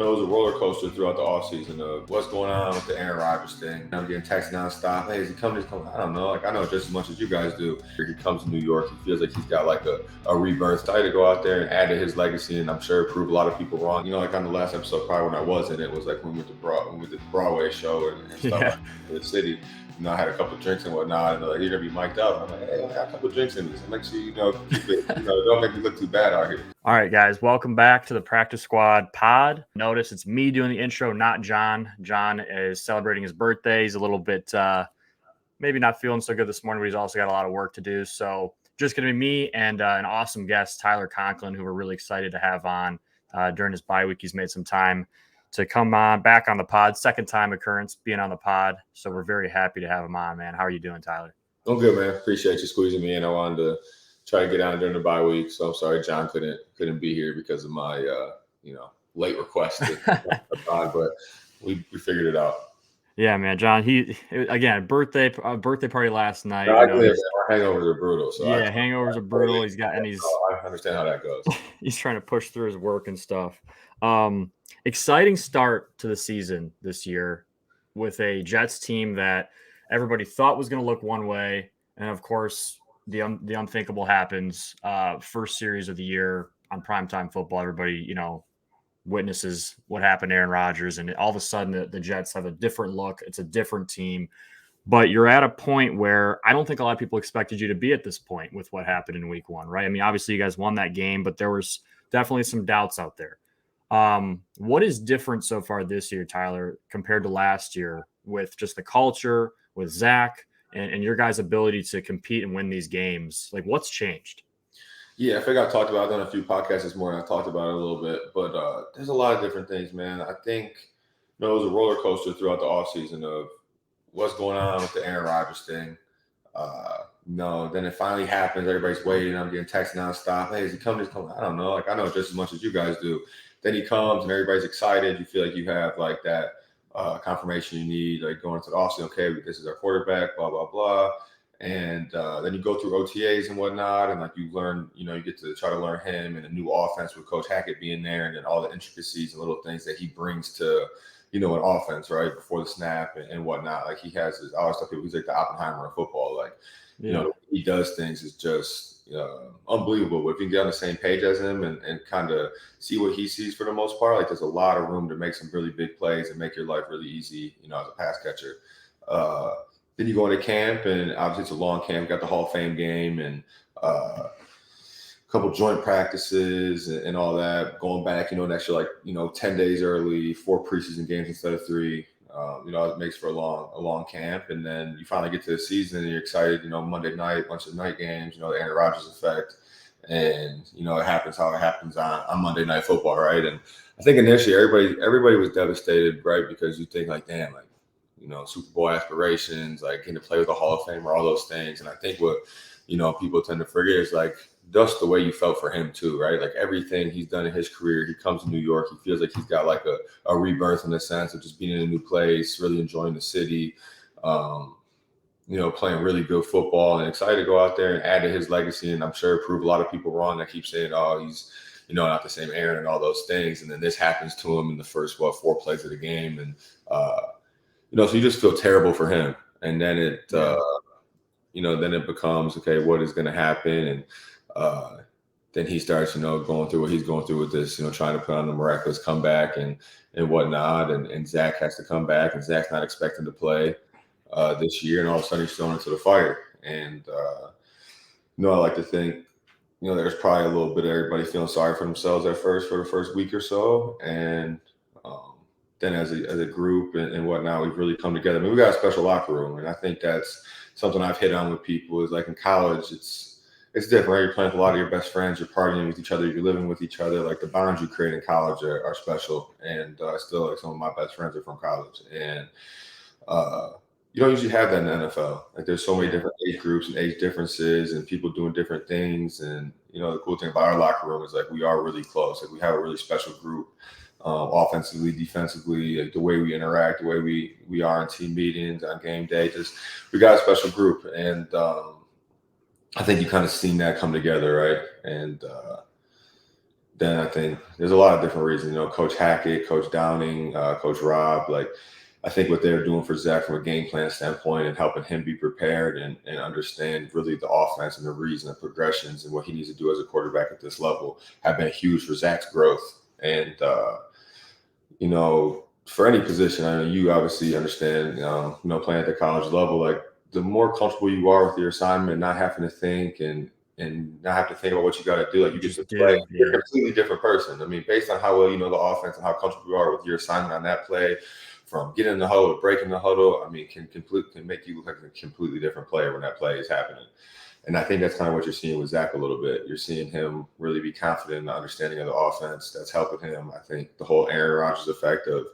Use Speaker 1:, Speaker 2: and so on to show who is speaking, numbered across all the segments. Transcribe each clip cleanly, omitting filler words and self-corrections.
Speaker 1: No, it was a roller coaster throughout the offseason of what's going on with the Aaron Rodgers thing. I'm getting texts nonstop. Hey, is he coming? He's coming. I don't know. Like, I know just as much as you guys do. He comes to New York. He feels like he's got like a rebirth. Excited to go out there and add to his legacy, and I'm sure prove a lot of people wrong. Like on the last episode, probably when I wasn't, it was like when we went to the Broadway show and stuff like in the city. I had a couple of drinks and whatnot, and they're like, "You're gonna be mic'd up." I'm like, "Hey, I got a couple of drinks in this. Make sure keep it. Don't make me look too bad out here."
Speaker 2: All right, guys, welcome back to the Practice Squad pod. Notice it's me doing the intro, not John. John is celebrating his birthday. He's a little bit maybe not feeling so good this morning, but he's also got a lot of work to do. So just going to be me and an awesome guest, Tyler Conklin, who we're really excited to have on during his bye week. He's made some time to come on back on the pod. Second time occurrence being on the pod. So we're very happy to have him on, man. How are you doing, Tyler?
Speaker 1: I'm good, man. Appreciate you squeezing me in. I wanted to try to get on during the bye week. So I'm sorry John couldn't be here because of my late request to the pod, but we figured it out.
Speaker 2: Yeah, man, John. Birthday party last night.
Speaker 1: No, our hangovers are brutal. So
Speaker 2: yeah, hangovers are brutal.
Speaker 1: I understand how that goes.
Speaker 2: He's trying to push through his work and stuff. Exciting start to the season this year with a Jets team that everybody thought was going to look one way, and of course the unthinkable happens. First series of the year on primetime football, everybody witnesses what happened to Aaron Rodgers, and all of a sudden the Jets have a different look. It's a different team, but you're at a point where I don't think a lot of people expected you to be at this point with what happened in week one, right? I mean, obviously you guys won that game, but there was definitely some doubts out there. What is different so far this year, Tyler, compared to last year with just the culture, with Zach and your guys' ability to compete and win these games? Like, what's changed?
Speaker 1: Yeah, I think I've talked about it on a few podcasts this morning. I talked about it a little bit, but there's a lot of different things, man. I think it was a roller coaster throughout the offseason of what's going on with the Aaron Rodgers thing. Then it finally happens. Everybody's waiting. I'm getting texts nonstop. Hey, is he coming? He's coming. I don't know. Like, I know just as much as you guys do. Then he comes and everybody's excited. You feel like you have like that confirmation you need, like going into the offseason. Okay, this is our quarterback, blah, blah, blah. And then you go through OTAs and whatnot, and like you learn, you get to try to learn him and a new offense with Coach Hackett being there, and then all the intricacies and little things that he brings to, an offense, right, before the snap and whatnot. Like I always tell people he's like the Oppenheimer of football. Like, he does things is just unbelievable. But if you can get on the same page as him and kind of see what he sees for the most part, like there's a lot of room to make some really big plays and make your life really easy, as a pass catcher. Then you go into camp, and obviously it's a long camp. Got the Hall of Fame game and a couple joint practices and all that. Going back, an extra 10 days early, 4 preseason games instead of 3. It makes for a long camp, and then you finally get to the season and you're excited. Monday night, bunch of night games. The Aaron Rodgers effect, and it happens how it happens on Monday Night Football, right? And I think initially everybody was devastated, right? Because you think like, damn, like. Super Bowl aspirations, like getting to play with a Hall of Famer, all those things. And I think what, people tend to forget is like just the way you felt for him too, right? Like everything he's done in his career, he comes to New York, he feels like he's got like a rebirth in the sense of just being in a new place, really enjoying the city, playing really good football, and excited to go out there and add to his legacy. And I'm sure prove a lot of people wrong that keep saying, oh, he's, not the same Aaron and all those things. And then this happens to him in the first, 4 plays of the game. And, so you just feel terrible for him. And then then it becomes, okay, what is going to happen? And then he starts, going through what he's going through with this, trying to put on the miraculous comeback and whatnot. And Zach has to come back, and Zach's not expecting to play this year. And all of a sudden he's thrown into the fire. And, I like to think, there's probably a little bit of everybody feeling sorry for themselves for the first week or so. And, then as a group and whatnot, we've really come together. I mean, we got a special locker room, and I think that's something I've hit on with people is like in college, it's different, right? You're playing with a lot of your best friends, you're partying with each other, you're living with each other. Like the bonds you create in college are special, and still like some of my best friends are from college, and you don't usually have that in the NFL. Like there's so many different age groups and age differences and people doing different things. And, the cool thing about our locker room is like we are really close. Like we have a really special group. Offensively, defensively, like the way we interact, the way we are in team meetings on game day, just we got a special group, and I think you kind of seen that come together, right? And then I think there's a lot of different reasons. Coach Hackett, Coach Downing, Coach Rob, like I think what they're doing for Zach from a game plan standpoint and helping him be prepared and understand really the offense and the reason and progressions and what he needs to do as a quarterback at this level have been huge for Zach's growth. And, for any position, I mean, you obviously understand, playing at the college level, like the more comfortable you are with your assignment, not having to think and not have to think about what you got to do. Like you get to play, you're a completely different person. I mean, based on how well you know the offense and how comfortable you are with your assignment on that play, from getting in the huddle to breaking the huddle, I mean, can make you look like a completely different player when that play is happening. And I think that's kind of what you're seeing with Zach a little bit. You're seeing him really be confident in the understanding of the offense. That's helping him. I think the whole Aaron Rodgers effect of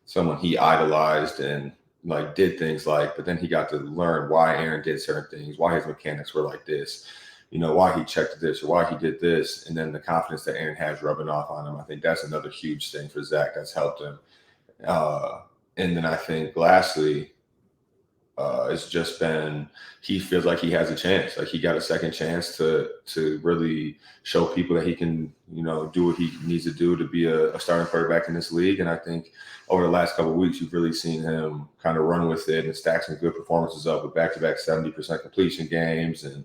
Speaker 1: someone he idolized and like did things like, but then he got to learn why Aaron did certain things, why his mechanics were like this, why he checked this or why he did this. And then the confidence that Aaron has rubbing off on him. I think that's another huge thing for Zach that's helped him. And then I think lastly, it's just been he feels like he has a chance, like he got a second chance to really show people that he can do what he needs to do to be a starting quarterback in this league. And I think over the last couple of weeks you've really seen him kind of run with it and stack some good performances up with back-to-back 70% completion games. And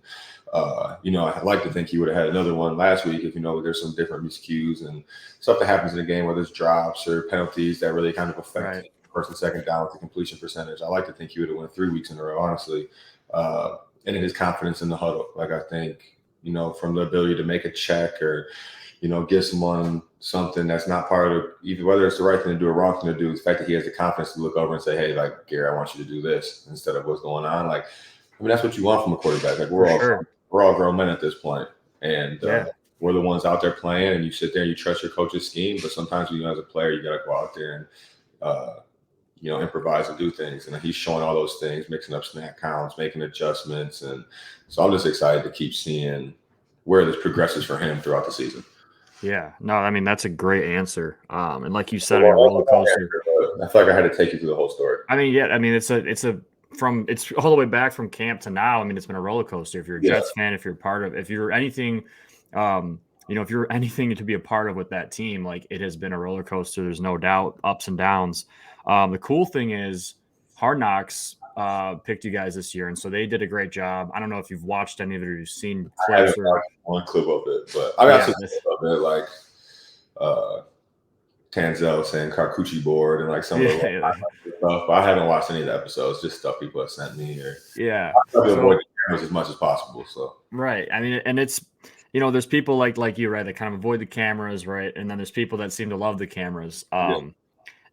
Speaker 1: I'd like to think he would have had another one last week if there's some different miscues and stuff that happens in the game, whether it's drops or penalties that really kind of affect first and second down with the completion percentage. I like to think he would have won 3 weeks in a row, honestly. And in his confidence in the huddle. Like I think, from the ability to make a check or, give someone something that's not part of either, whether it's the right thing to do or wrong thing to do, the fact that he has the confidence to look over and say, hey, like, Gary, I want you to do this instead of what's going on. Like, I mean, that's what you want from a quarterback. Like we're all grown men at this point. And we're the ones out there playing, and you sit there and you trust your coach's scheme. But sometimes, as a player, you got to go out there and, improvise and do things. And he's showing all those things, mixing up snap counts, making adjustments. And so I'm just excited to keep seeing where this progresses for him throughout the season.
Speaker 2: Yeah, no, I mean, that's a great answer. And like you said, a roller coaster.
Speaker 1: I feel like I had to take you through the whole story.
Speaker 2: I mean, it's all the way back from camp to now. I mean, it's been a roller coaster. If you're a Jets fan, if you're anything, if you're anything to be a part of with that team, like it has been a roller coaster. There's no doubt, ups and downs. The cool thing is Hard Knocks picked you guys this year, and so they did a great job. I don't know if you've watched any of it or you've seen clips or
Speaker 1: one clip of it, but I got some clips of it, like Tanzel saying Carcucci board and like some of the stuff. But I haven't watched any of the episodes, just stuff people have sent me. Or I try to avoid the cameras as much as possible. So
Speaker 2: right, I mean, and it's there's people like you, right, that kind of avoid the cameras, right, and then there's people that seem to love the cameras.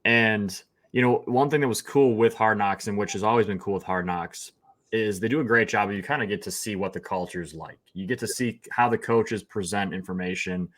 Speaker 2: And one thing that was cool with Hard Knocks, and which has always been cool with Hard Knocks, is they do a great job. You kind of get to see what the culture is like. You get to see how the coaches present information,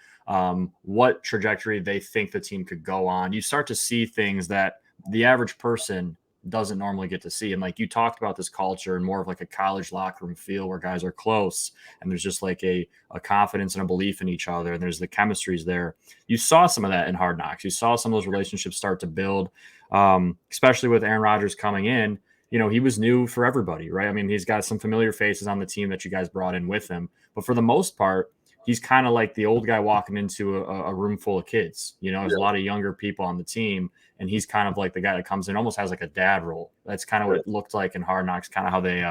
Speaker 2: what trajectory they think the team could go on. You start to see things that the average person doesn't normally get to see. And like you talked about this culture and more of like a college locker room feel where guys are close and there's just like a confidence and a belief in each other. And there's the chemistries there. You saw some of that in Hard Knocks. You saw some of those relationships start to build, especially with Aaron Rodgers coming in. He was new for everybody, right? I mean, he's got some familiar faces on the team that you guys brought in with him. But for the most part, he's kind of like the old guy walking into a room full of kids. There's a lot of younger people on the team, and he's kind of like the guy that comes in, almost has like a dad role. That's kind of what it looked like in Hard Knocks, kind of how they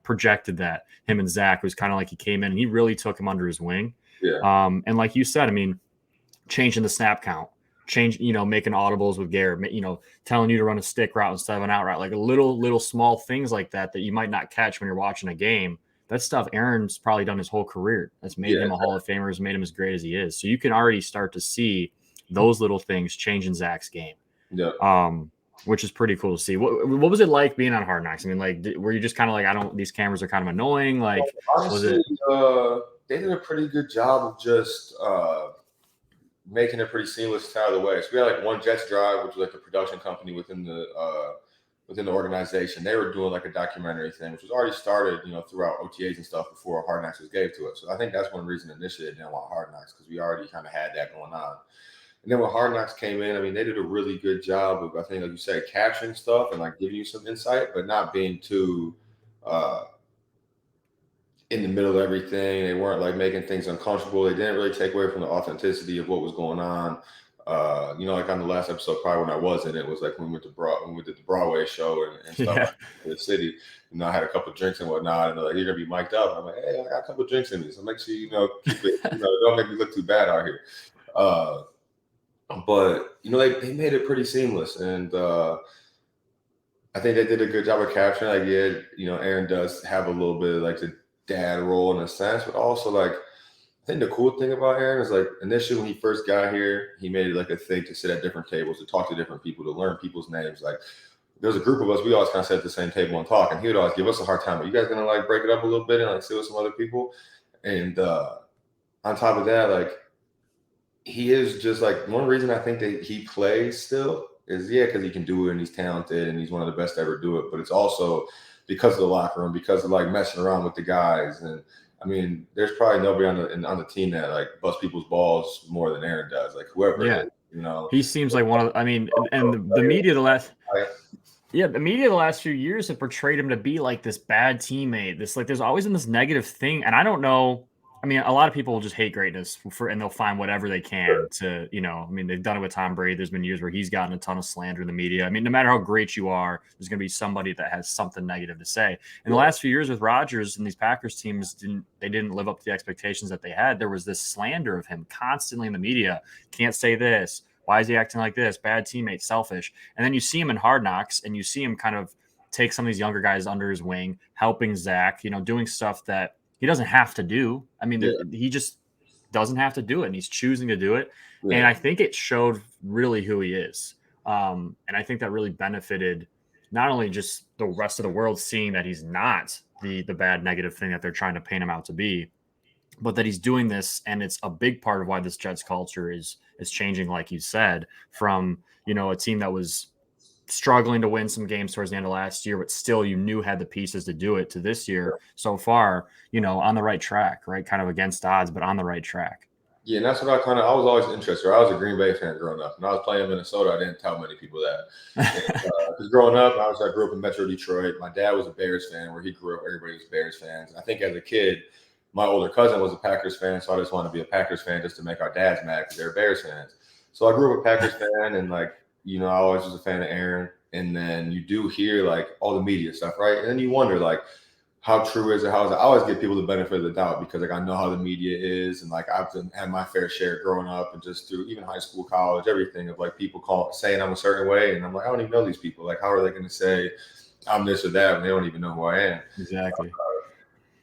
Speaker 2: projected that. Him and Zach was kind of like he came in and he really took him under his wing. And like you said, I mean, changing the snap count, making audibles with Garrett, telling you to run a stick route instead of an out route, like a little small things like that you might not catch when you're watching a game. That's stuff Aaron's probably done his whole career. That's made him a Hall of Famer, has made him as great as he is. So you can already start to see those little things changing Zach's game. Which is pretty cool to see. What was it like being on Hard Knocks? I mean, like, were you just kind of like, these cameras are kind of annoying? Like,
Speaker 1: honestly, they did a pretty good job of just making it pretty seamless out of the way. So we had like One Jets Drive, which was like a production company within the organization. They were doing like a documentary thing, which was already started, throughout OTAs and stuff before Hard Knocks was gave to us. So I think that's one reason initially they didn't want Hard Knocks, because we already kind of had that going on. And then when Hard Knocks came in, I mean, they did a really good job of, I think, like you said, capturing stuff and like giving you some insight, but not being too in the middle of everything. They weren't like making things uncomfortable. They didn't really take away from the authenticity of what was going on. Like on the last episode, probably when I wasn't, it was like when we did the Broadway show and stuff
Speaker 2: Yeah.
Speaker 1: like that in the city. I had a couple of drinks and whatnot, and they're like, "You're gonna be mic'd up." I'm like, "Hey, I got a couple of drinks in me, so make sure keep it. Don't make me look too bad out here." But they made it pretty seamless, and I think they did a good job of capturing. Like, yeah, Aaron does have a little bit of like the dad role in a sense, but also like I think the cool thing about Aaron is like initially when he first got here, he made it like a thing to sit at different tables, to talk to different people, to learn people's names. Like there was a group of us, we always kind of sat at the same table and talk, and he would always give us a hard time. Are you guys gonna like break it up a little bit and like sit with some other people? And on top of that, like he is just like one reason I think that he plays still is because he can do it and he's talented and he's one of the best to ever do it. But it's also because of the locker room, because of like messing around with the guys. And I mean, there's probably nobody on the team that like busts people's balls more than Aaron does. Like whoever it is,
Speaker 2: he seems like one of. I mean, and the media the media the last few years have portrayed him to be like this bad teammate. This like there's always been this negative thing, and I don't know. I mean, a lot of people will just hate greatness and they'll find whatever they can to, I mean, they've done it with Tom Brady. There's been years where he's gotten a ton of slander in the media. I mean, no matter how great you are, there's going to be somebody that has something negative to say. In the last few years with Rodgers and these Packers teams, didn't live up to the expectations that they had. There was this slander of him constantly in the media. Can't say this. Why is he acting like this? Bad teammate, selfish. And then you see him in Hard Knocks and you see him kind of take some of these younger guys under his wing, helping Zach, doing stuff that he doesn't have to do. I mean, he just doesn't have to do it, and he's choosing to do it. Yeah. And I think it showed really who he is. And I think that really benefited not only just the rest of the world seeing that he's not the bad negative thing that they're trying to paint him out to be, but that he's doing this, and it's a big part of why this Jets culture is changing, like you said, from a team that was struggling to win some games towards the end of last year, but still you knew had the pieces to do it, to this year so far, on the right track, right? Kind of against odds, but on the right track.
Speaker 1: Yeah, and that's what I was always interested. I was a Green Bay fan growing up. When I was playing in Minnesota, I didn't tell many people that. Because growing up, I grew up in Metro Detroit. My dad was a Bears fan. Where he grew up, everybody was Bears fans. I think as a kid, my older cousin was a Packers fan, so I just wanted to be a Packers fan just to make our dads mad because they're Bears fans. So I grew up a Packers fan, and like, I always was a fan of Aaron. And then you do hear like all the media stuff, right? And then you wonder like, how true is it? How is it? I always give people the benefit of the doubt because like I know how the media is, and like I've had my fair share growing up and just through even high school, college, everything of like people saying I'm a certain way, and I'm like, I don't even know these people. Like, how are they going to say I'm this or that when they don't even know who I am?
Speaker 2: Exactly.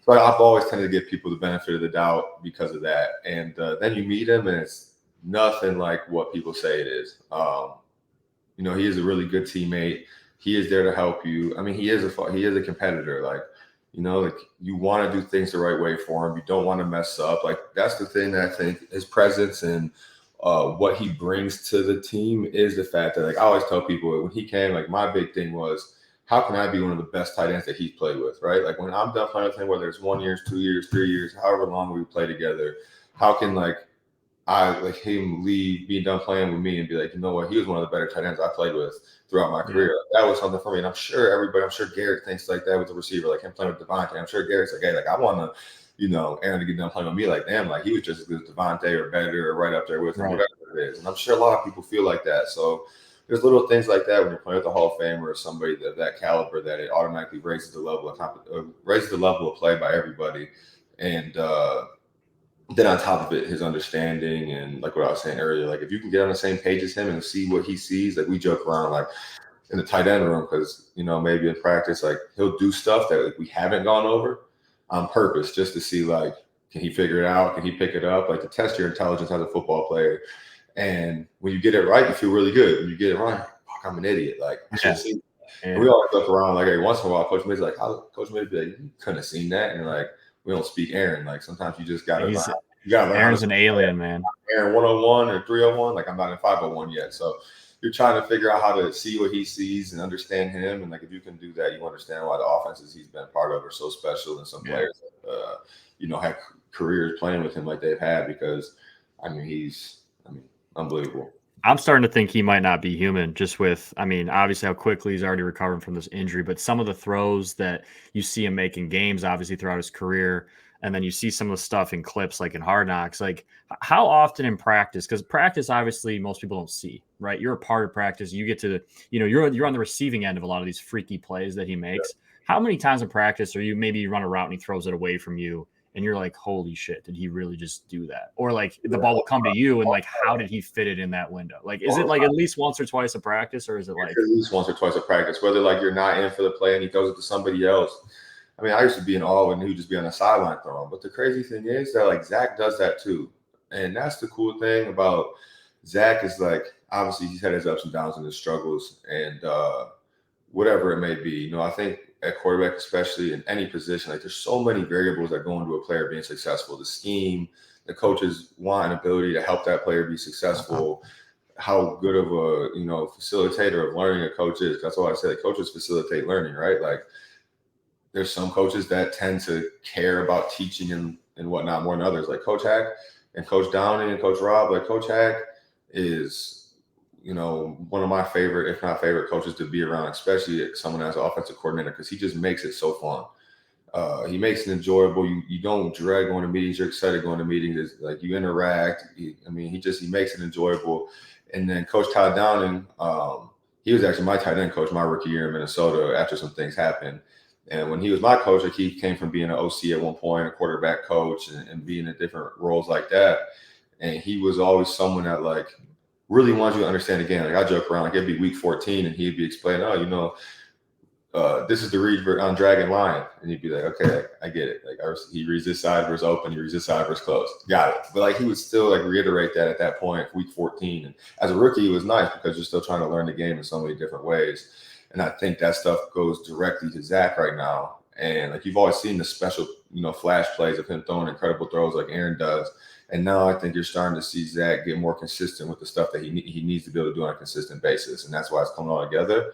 Speaker 1: So I've always tended to give people the benefit of the doubt because of that. And then you meet him, and it's nothing like what people say it is. He is a really good teammate. He is there to help you. I mean, he is a competitor. Like, like you want to do things the right way for him. You don't want to mess up. Like that's the thing that I think his presence and what he brings to the team is the fact that like I always tell people when he came, like my big thing was how can I be one of the best tight ends that he's played with, right? Like when I'm done playing with him, whether it's 1 year, 2 years, 3 years, however long we play together, how can like I like him being done playing with me and be like, you know what, he was one of the better tight ends I played with throughout my career. That was something for me. And I'm sure Garrett thinks like that with the receiver, like him playing with Devontae. I'm sure Garrett's like, hey, like I want to, Aaron to get done playing with me. Like, damn, like he was just as good as Devontae or better or right up there with him, whatever it is. And I'm sure a lot of people feel like that. So there's little things like that when you're playing with the Hall of Famer or somebody that caliber that it automatically raises the level of play by everybody. And then on top of it, his understanding and like what I was saying earlier, like if you can get on the same page as him and see what he sees, like we joke around like in the tight end room because maybe in practice like he'll do stuff that like we haven't gone over on purpose just to see like can he figure it out, can he pick it up, like to test your intelligence as a football player. And when you get it right, you feel really good. When you get it wrong, fuck, I'm an idiot. Like I should see. And we always look around like every once in a while, Coach Mid's like, Coach Mid be like, you couldn't have seen that, and like. We don't speak Aaron. Like sometimes you just gotta learn. You gotta learn.
Speaker 2: Aaron's an alien, man.
Speaker 1: Aaron 101 or 301. Like I'm not in 501 yet. So you're trying to figure out how to see what he sees and understand him. And like if you can do that, you understand why the offenses he's been part of are so special. And some players, have careers playing with him like they've had because he's unbelievable.
Speaker 2: I'm starting to think he might not be human just with, I mean, obviously how quickly he's already recovering from this injury, but some of the throws that you see him making games, obviously throughout his career, and then you see some of the stuff in clips like in Hard Knocks, like how often in practice, because practice, obviously most people don't see, right? You're a part of practice. You get to, you're on the receiving end of a lot of these freaky plays that he makes. How many times in practice are you, maybe you run a route and he throws it away from you and you're like, holy shit, did he really just do that? Or like the ball will come to you and like, how did he fit it in that window? Like, is it like at least once or twice a practice, or is it like
Speaker 1: at least once or twice a practice, whether like you're not in for the play and he throws it to somebody else? I mean, I used to be in awe when he would just be on the sideline throwing. But the crazy thing is that like Zach does that too. And that's the cool thing about Zach is like obviously he's had his ups and downs and his struggles and whatever it may be. I think at quarterback, especially in any position, like there's so many variables that go into a player being successful. The scheme, the coaches want an ability to help that player be successful. How good of a facilitator of learning a coach is. That's why I say coaches facilitate learning, right? Like there's some coaches that tend to care about teaching and whatnot more than others, like Coach Hack and Coach Downey and Coach Rob. Like Coach Hack is one of my favorite, if not favorite, coaches to be around, especially someone as an offensive coordinator, because he just makes it so fun. He makes it enjoyable. You don't dread going to meetings. You're excited going to meetings. It's like you interact. He makes it enjoyable. And then Coach Todd Downing, he was actually my tight end coach my rookie year in Minnesota after some things happened. And when he was my coach, like he came from being an OC at one point, a quarterback coach, and being in different roles like that. And he was always someone that like really wants you to understand the game. Like I joke around, like it'd be week 14 and he'd be explaining, this is the read on Dragon Lion. And he'd be like, okay, I get it. Like he reads this side versus open, he reads this side versus closed. Got it. But like he would still like reiterate that at that point, week 14. And as a rookie, it was nice because you're still trying to learn the game in so many different ways. And I think that stuff goes directly to Zach right now. And like you've always seen the special, flash plays of him throwing incredible throws like Aaron does. And now I think you're starting to see Zach get more consistent with the stuff that he needs to be able to do on a consistent basis. And that's why it's coming all together.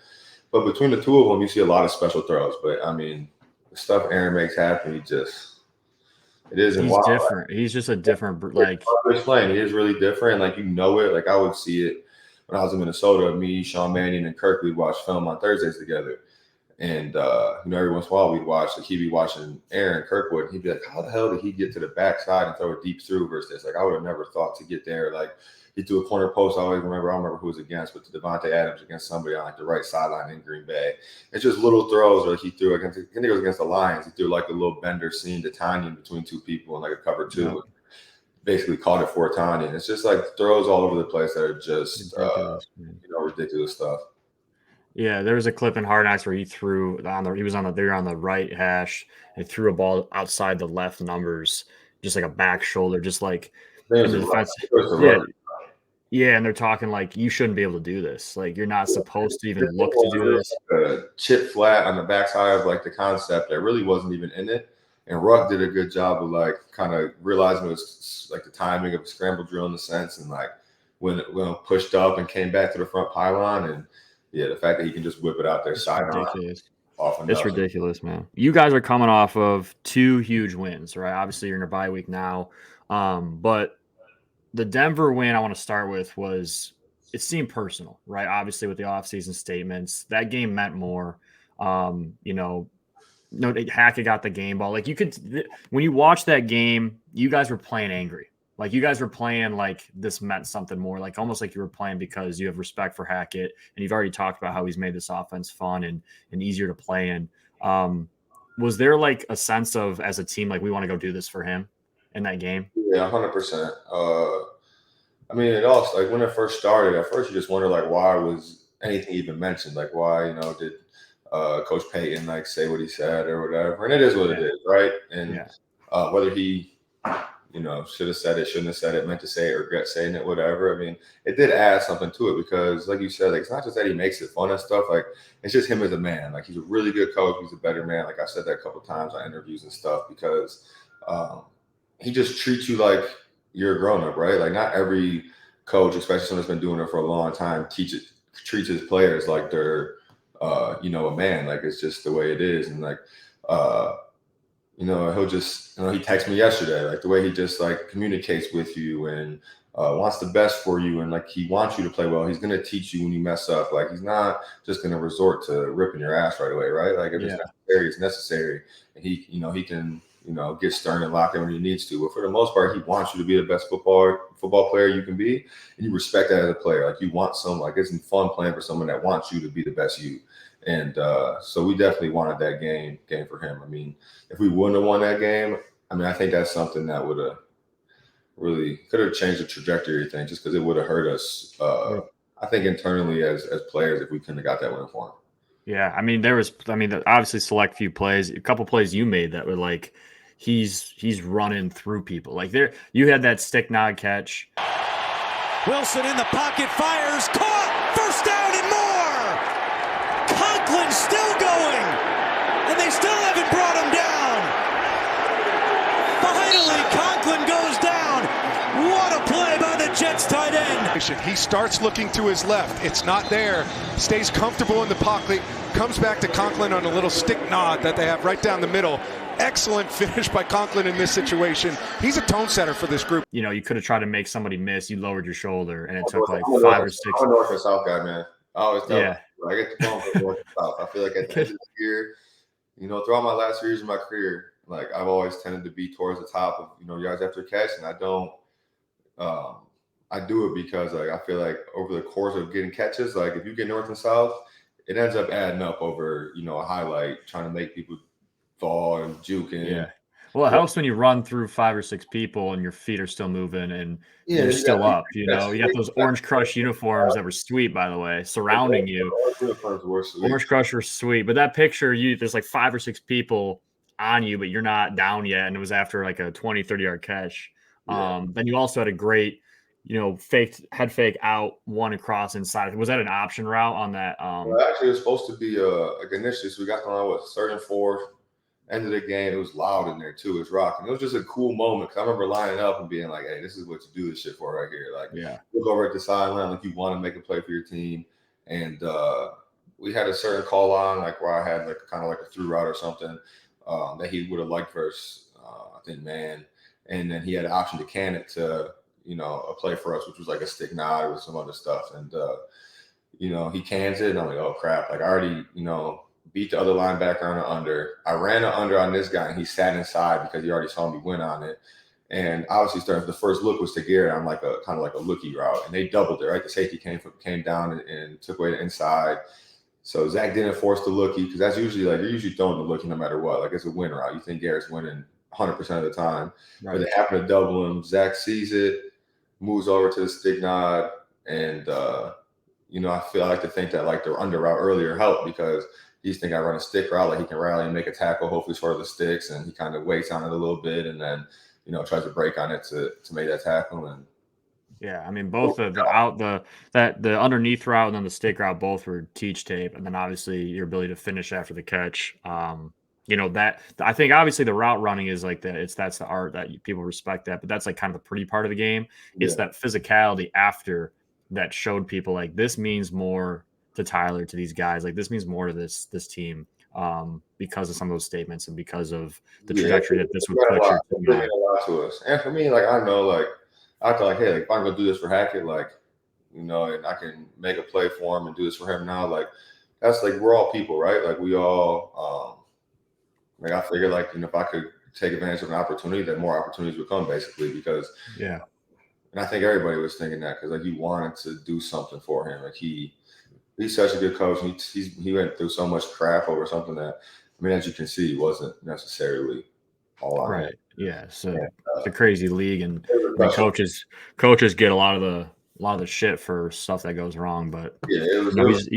Speaker 1: But between the two of them, you see a lot of special throws. But, I mean, the stuff Aaron makes happen, it isn't
Speaker 2: he's
Speaker 1: wild.
Speaker 2: different. He's just a different, like.
Speaker 1: Playing, he is really different. Like, it. Like, I would see it when I was in Minnesota. Me, Sean Mannion, and Kirk, we'd watch film on Thursdays together. And, every once in a while we'd watch, like he'd be watching Aaron Kirkwood. And he'd be like, how the hell did he get to the backside and throw a deep through versus this? Like, I would have never thought to get there. Like, he threw a corner post. I don't remember who it was against, but to Devontae Adams against somebody on like the right sideline in Green Bay. It's just little throws where he threw against, I think it was against the Lions. He threw like a little bender seam to Tanyan between two people and like a cover two. Yeah. Basically caught it for Tanyan. It's just like throws all over the place that are just, ridiculous stuff.
Speaker 2: Yeah, there was a clip in Hard Knocks where he threw they were on the right hash and threw a ball outside the left numbers, just like a back shoulder, just like in the defense. Yeah, and they're talking like you shouldn't be able to do this. Like you're not supposed to even look to do this.
Speaker 1: Chip flat on the backside of like the concept that really wasn't even in it. And Ruck did a good job of like kind of realizing it was like the timing of a scramble drill in the sense, and like when it pushed up and came back to the front pylon. And yeah, the fact that he can just whip it out there side on.
Speaker 2: It's ridiculous, man. You guys are coming off of 2 huge wins, right? Obviously, you're in a bye week now. But the Denver win I want to start with it seemed personal, right? Obviously, with the offseason statements, that game meant more. Hackett got the game ball. Like when you watch that game, you guys were playing angry. Like you guys were playing like this meant something more, like almost like you were playing because you have respect for Hackett and you've already talked about how he's made this offense fun and easier to play in. Was there like a sense of as a team, like we want to go do this for him in that game?
Speaker 1: Yeah, 100%. I mean, it also like when it first started, at first you just wonder like why was anything even mentioned? Like why, did Coach Payton like say what he said or whatever? And it is what it is, right? And whether he should have said it, shouldn't have said it, meant to say it, regret saying it, whatever. I mean, it did add something to it because, like you said, like it's not just that he makes it fun and stuff. Like it's just him as a man. Like he's a really good coach. He's a better man. Like I said that a couple of times on interviews and stuff because he just treats you like you're a grown up, right? Like not every coach, especially someone that's been doing it for a long time, treats his players like they're a man. Like it's just the way it is, and like. He'll just, he texted me yesterday, like the way he just like communicates with you and wants the best for you, and like he wants you to play well. He's going to teach you when you mess up. Like he's not just going to resort to ripping your ass right away, right? Like if it's necessary, it's necessary. And he can get stern and lock in when he needs to. But for the most part, he wants you to be the best football player you can be, and you respect that as a player. Like you want it's fun playing for someone that wants you to be the best you. And so we definitely wanted that game for him. I mean, if we wouldn't have won that game, I mean, I think that's something that would have really could have changed the trajectory of things, just because it would have hurt us. I think internally as players, if we couldn't have got that win for him.
Speaker 2: Yeah, I mean, obviously select few plays, a couple plays you made that were like he's running through people. Like you had that stick nod catch.
Speaker 3: Wilson in the pocket, fires, caught, first down and more. Conklin still going, and they still haven't brought him down. Finally, Conklin goes down. What a play by the Jets tight end.
Speaker 4: He starts looking to his left. It's not there. Stays comfortable in the pocket. Comes back to Conklin on a little stick nod that they have right down the middle. Excellent finish by Conklin in this situation. He's a tone setter for this group.
Speaker 2: You could have tried to make somebody miss. You lowered your shoulder, and it took like 5 or 6.
Speaker 1: I'm a North and South guy, man. I always tell you, I get the phone from North and South. I feel like at the end of the year, throughout my last 3 years of my career, like I've always tended to be towards the top of yards after catch, and I don't. I do it because like I feel like over the course of getting catches, like if you get North and South, it ends up adding up over a highlight, trying to make people fall and juke in.
Speaker 2: Yeah. Well, it helps when you run through 5 or 6 people and your feet are still moving and you're still up. You got those Orange Crush uniforms that were sweet, by the way, surrounding you. Orange Crush were sweet, but that picture, there's like 5 or 6 people on you, but you're not down yet, and it was after like a 20, 30-yard catch. Then you also had a great, head fake out, one across inside. Was that an option route on that?
Speaker 1: Well, actually, it was supposed to be like initially. So we got on 3rd and 4th. End of the game, it was loud in there too. It was rocking. It was just a cool moment because I remember lining up and being like, "Hey, this is what you do this shit for right here." Like, look over at the sideline, like you want to make a play for your team. And we had a certain call on, like where I had like kind of like a through route or something that he would have liked versus I think man. And then he had an option to can it to a play for us, which was like a stick nod with some other stuff. And he cans it, and I'm like, oh crap! Like I already beat the other linebacker on an under. I ran an under on this guy, and he sat inside because he already saw me win on it. And obviously, the first look was to Garrett on like a kind of like a lookie route, and they doubled it. Right, the safety came down and took away the inside. So Zach didn't force the lookie because that's usually like you're usually throwing the lookie no matter what. Like it's a win route. You think Garrett's winning 100% of the time, but they happen to double him. Zach sees it, moves over to the stick nod, and I like to think that like the under route earlier helped because he's thinking I run a stick route, like he can rally and make a tackle, hopefully short of the sticks, and he kind of waits on it a little bit and then, tries to break on it to make that tackle. And
Speaker 2: yeah, I mean both the underneath route and then the stick route both were teach tape, and then obviously your ability to finish after the catch. That I think obviously the route running is like that's the art that people respect that, but that's like kind of the pretty part of the game. It's that physicality after that showed people like this means more to Tyler, to these guys, like this means more to this team because of some of those statements and because of the trajectory that this would put
Speaker 1: you. It meant a lot to us, and for me, like I know, like I feel like, hey, like if I'm gonna do this for Hackett, like and I can make a play for him and do this for him now, like that's like we're all people, right? Like we all, like I figured, like if I could take advantage of an opportunity, that more opportunities would come, basically, because
Speaker 2: and
Speaker 1: I think everybody was thinking that because like he wanted to do something for him, like He's such a good coach. He went through so much crap over something that, I mean, as you can see, he wasn't necessarily all on
Speaker 2: right. Yeah, so it's a crazy league, and coaches get a lot of the shit for stuff that goes wrong. But he's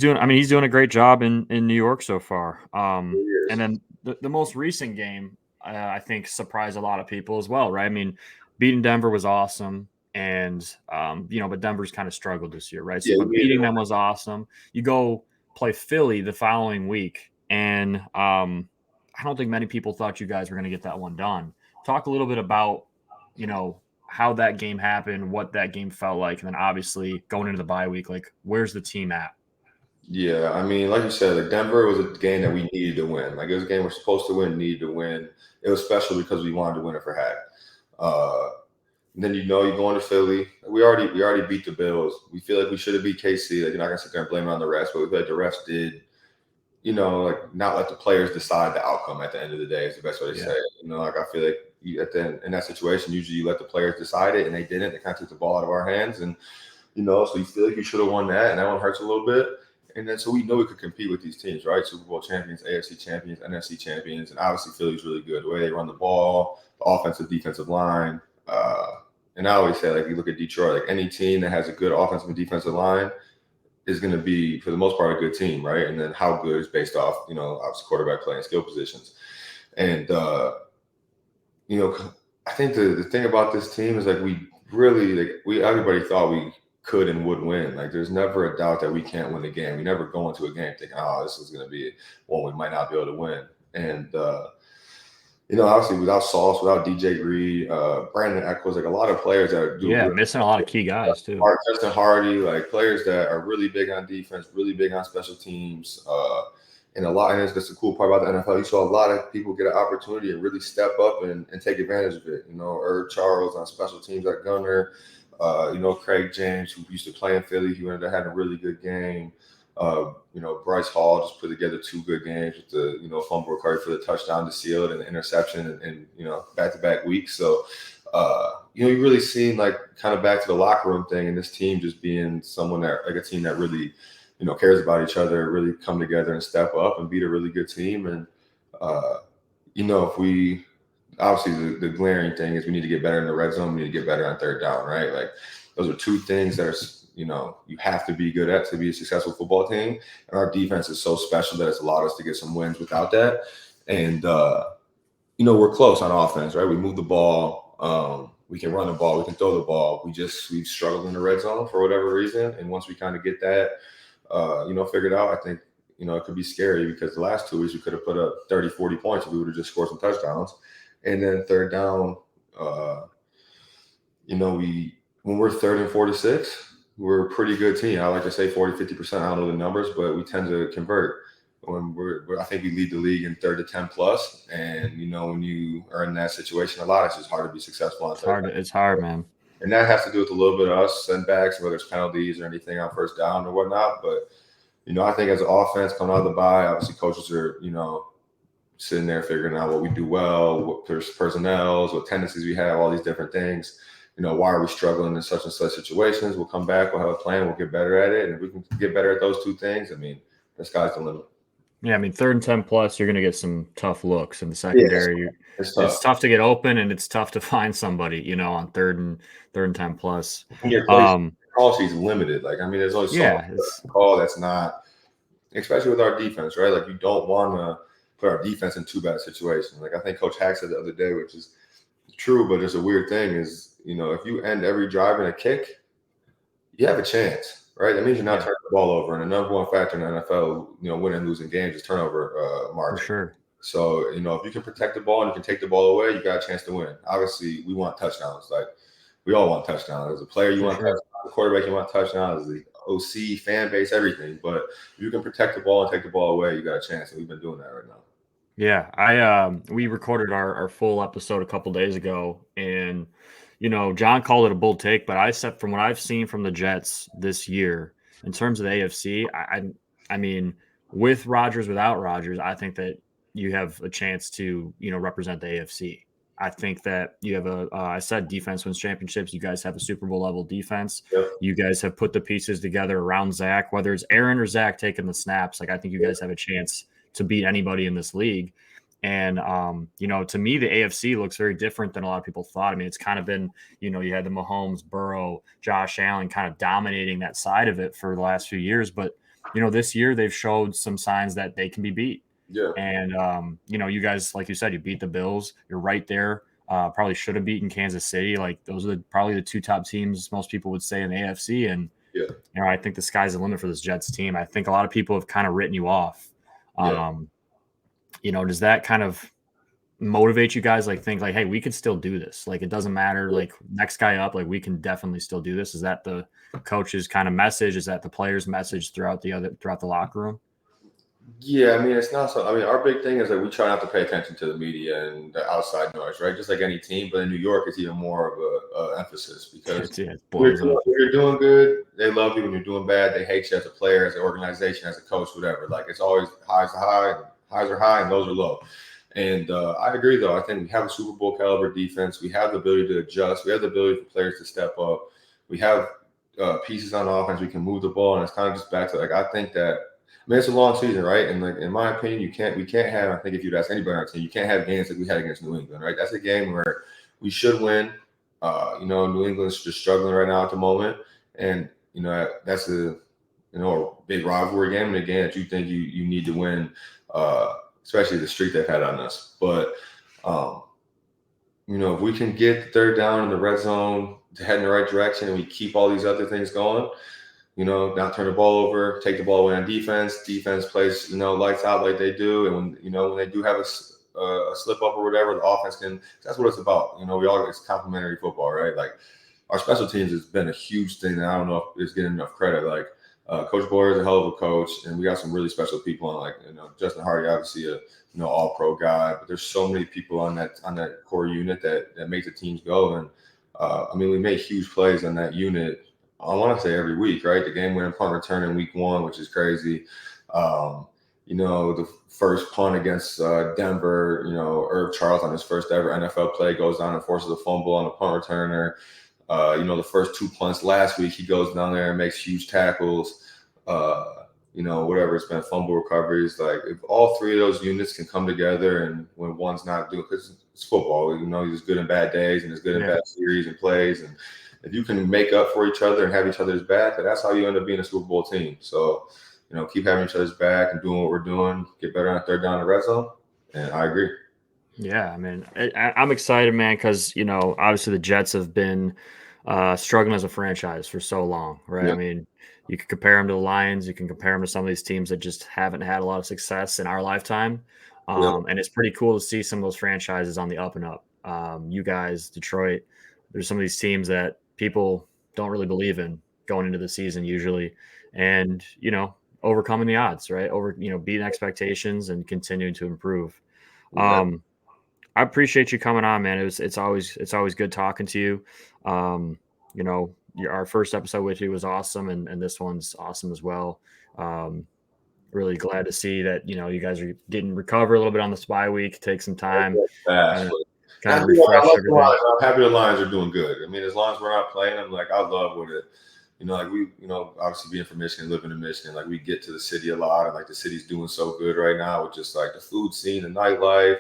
Speaker 2: doing a great job in New York so far. And then the most recent game, I think surprised a lot of people as well, right? I mean, beating Denver was awesome. And, but Denver's kind of struggled this year, right? So beating them was awesome. You go play Philly the following week, and I don't think many people thought you guys were going to get that one done. Talk a little bit about, how that game happened, what that game felt like, and then obviously going into the bye week, like where's the team at?
Speaker 1: Yeah, I mean, like you said, like Denver was a game that we needed to win. Like it was a game we're supposed to win, needed to win. It was special because we wanted to win it for Hack. And then you go into Philly. We already beat the Bills. We feel like we should have beat KC. Like, you're not gonna sit there and blame it on the refs, but we feel like the refs did, like, not let the players decide the outcome at the end of the day is the best way to say it. Like, I feel like in that situation, usually you let the players decide it, and they didn't. They kind of took the ball out of our hands, and so you feel like you should have won that, and that one hurts a little bit. And then so we know we could compete with these teams, right? Super Bowl champions, AFC champions, NFC champions, and obviously Philly's really good. The way they run the ball, the offensive, defensive line. And I always say, like, you look at Detroit, like, any team that has a good offensive and defensive line is going to be, for the most part, a good team, right? And then how good is based off, obviously quarterback play and skill positions. And, I think the thing about this team is, like, everybody thought we could and would win. Like, there's never a doubt that we can't win the game. We never go into a game thinking, oh, this is going to be one we might not be able to win. And, obviously without Sauce, without DJ Reed, Brandon Echols, like, a lot of players that
Speaker 2: missing a lot of key guys too.
Speaker 1: Justin Hardy, like, players that are really big on defense, really big on special teams, and that's the cool part about the NFL. You saw a lot of people get an opportunity and really step up and take advantage of it. Herb Charles on special teams at gunner. Craig James, who used to play in Philly, he ended up having a really good game. Bryce Hall just put together 2 good games with the, fumble recovery for the touchdown to seal it and the interception and back-to-back weeks. So, you really seen, like, kind of back to the locker room thing, and this team just being someone that, like, a team that really, cares about each other, really come together and step up and beat a really good team. And, if we obviously the glaring thing is we need to get better in the red zone. We need to get better on third down, right? Like, those are 2 things that are, you have to be good at to be a successful football team. And our defense is so special that it's allowed us to get some wins without that. And, we're close on offense, right? We move the ball. We can run the ball. We can throw the ball. We've struggled in the red zone for whatever reason. And once we kind of get that, figured out, I think, it could be scary, because the last 2 weeks we could have put up 30, 40 points if we would have just scored some touchdowns. And then third down, when we're 3rd and 4 to 6, we're a pretty good team. I like to say 40, 50%. I don't know the numbers, but we tend to convert. I think we lead the league in 3rd to 10 plus. And, when you are in that situation a lot, it's just hard to be successful.
Speaker 2: It's hard, man.
Speaker 1: And that has to do with a little bit of us setbacks, whether it's penalties or anything on first down or whatnot. But, I think as an offense coming out of the bye, obviously coaches are, sitting there figuring out what we do well, what personnels, what tendencies we have, all these different things. Why are we struggling in such and such situations? We'll come back, we'll have a plan, we'll get better at it. And if we can get better at those 2 things, I mean, the sky's the limit.
Speaker 2: Yeah, I mean, 3rd and 10 plus, you're going to get some tough looks in the secondary. Yeah, it's tough to get open, and it's tough to find somebody, on 3rd and 10 plus.
Speaker 1: Call sheet's limited. Like, I mean, there's always so call that's not, especially with our defense, right? Like, you don't want to put our defense in too bad a situation. Like, I think Coach Hackett said the other day, which is true, but it's a weird thing, is, if you end every drive in a kick, you have a chance, right? That means you're not turning the ball over. And the number one factor in the NFL, winning and losing games is turnover margin.
Speaker 2: For sure.
Speaker 1: So, if you can protect the ball and you can take the ball away, you got a chance to win. Obviously, we want touchdowns. Like, we all want touchdowns. As a player, you want touchdowns. As a quarterback, you want touchdowns. As the OC, fan base, everything. But if you can protect the ball and take the ball away, you got a chance. And we've been doing that right now.
Speaker 2: Yeah, we recorded our full episode a couple days ago, and John called it a bold take, but I said, from what I've seen from the Jets this year in terms of the AFC, I mean, with Rodgers, without Rodgers, I think that you have a chance to represent the AFC. I think that you have I said defense wins championships. You guys have a Super Bowl level defense. Yep. You guys have put the pieces together around Zach, whether it's Aaron or Zach taking the snaps. Like, I think you guys have a chance to beat anybody in this league. And, to me, the AFC looks very different than a lot of people thought. I mean, it's kind of been, you had the Mahomes, Burrow, Josh Allen kind of dominating that side of it for the last few years. But, this year they've showed some signs that they can be beat.
Speaker 1: Yeah.
Speaker 2: And, you guys, like you said, you beat the Bills. You're right there. Probably should have beaten Kansas City. Like, those are probably the 2 top teams most people would say in the AFC. And, I think the sky's the limit for this Jets team. I think a lot of people have kind of written you off. Does that kind of motivate you guys? Like, think like, hey, we could still do this. Like, it doesn't matter. Like, next guy up, like, we can definitely still do this. Is that the coach's kind of message? Is that the players' message throughout the locker room?
Speaker 1: Yeah, I mean, it's not so. I mean, our big thing is that we try not to pay attention to the media and the outside noise, right? Just like any team, but in New York, it's even more of a emphasis because
Speaker 2: It blows up.
Speaker 1: if you're doing good, they love you. When you're doing bad, they hate you as a player, as an organization, as a coach, whatever. Like it's always highs are high, and lows are low. And I agree, though. I think we have a Super Bowl caliber defense. We have the ability to adjust. We have the ability for players to step up. We have pieces on offense. We can move the ball, and it's kind of just back to like I think that. I mean, it's a long season, right? And like in my opinion, we can't have. I think if you'd ask anybody on our team, you can't have games like we had against New England, right? That's a game where we should win. New England's just struggling right now at the moment, and that's a big rivalry game and a game that you think you need to win, especially the streak they've had on us. But if we can get the third down in the red zone to head in the right direction, and we keep all these other things going. Not turn the ball over, take the ball away on defense. Defense plays, lights out like they do. And when they do have a slip up or whatever, the offense can. That's what it's about. It's complementary football, right? Like our special teams has been a huge thing that I don't know if it's getting enough credit. Like Coach Boyer is a hell of a coach, and we got some really special people on. Like Justin Hardy, obviously a all pro guy, but there's so many people on that core unit that make the teams go. And we made huge plays on that unit. I want to say every week, right? The game-winning punt return in week 1, which is crazy. The first punt against Denver, Irv Charles on his first ever NFL play goes down and forces a fumble on the punt returner. The first 2 punts last week, he goes down there and makes huge tackles. Whatever, it's been fumble recoveries. Like if all 3 of those units can come together and when one's not doing, because it's football, there's good and bad days and there's good and bad series and plays. And if you can make up for each other and have each other's back, that's how you end up being a Super Bowl team. So, keep having each other's back and doing what we're doing, get better on third down in the red zone. And I agree.
Speaker 2: Yeah, I mean, I'm excited, man, because, obviously the Jets have been struggling as a franchise for so long, right?
Speaker 1: Yeah.
Speaker 2: I mean, you can compare them to the Lions. You can compare them to some of these teams that just haven't had a lot of success in our lifetime. And it's pretty cool to see some of those franchises on the up and up. You guys, Detroit, there's some of these teams that people don't really believe in going into the season usually. And, overcoming the odds, right? Beating expectations and continuing to improve.
Speaker 1: Yeah.
Speaker 2: I appreciate you coming on, man. It's always good talking to you. Our first episode with you was awesome, and this one's awesome as well. Really glad to see that you guys are getting recover a little bit on the bye week, take some time, kind of refresh everything.
Speaker 1: I'm happy the Lions are doing good. I mean, as long as we're not playing them, like I love what it. We, obviously being from Michigan, living in Michigan, like we get to the city a lot, and like the city's doing so good right now with just like the food scene, the nightlife,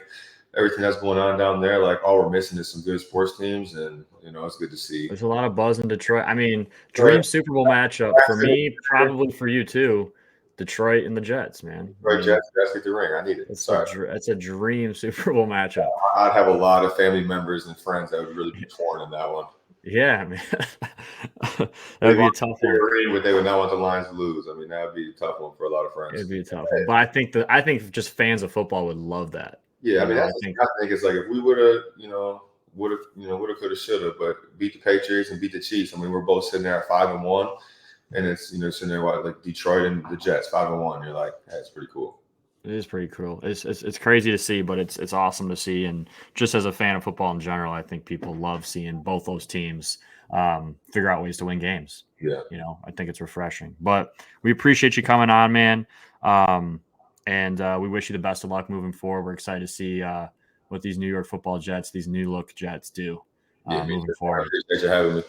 Speaker 1: everything that's going on down there. Like all we're missing is some good sports teams, and it's good to see.
Speaker 2: There's a lot of buzz in Detroit. I mean, dream Super Bowl matchup for me, probably for you too. Detroit and the Jets, man.
Speaker 1: Jets get the ring. I need it.
Speaker 2: It's a dream Super Bowl matchup.
Speaker 1: I'd have a lot of family members and friends that would really be torn in that one.
Speaker 2: Yeah, man. That would be a tough one.
Speaker 1: But they would not want the Lions to lose. I mean, that would be a tough one for a lot of friends.
Speaker 2: It'd be a tough one. But I think just fans of football would love that.
Speaker 1: Yeah, I mean, I think it's like if we would have, could have, should have, but beat the Patriots and beat the Chiefs. I mean, we're both sitting there at 5-1, and it's sitting there like Detroit and the Jets 5-1. You're like, that's pretty cool.
Speaker 2: It is pretty cool. It's crazy to see, but it's awesome to see. And just as a fan of football in general, I think people love seeing both those teams figure out ways to win games.
Speaker 1: Yeah,
Speaker 2: I think it's refreshing. But we appreciate you coming on, man. And we wish you the best of luck moving forward. We're excited to see what these New York Football Jets, these new look Jets do moving forward.
Speaker 1: Appreciate you having me.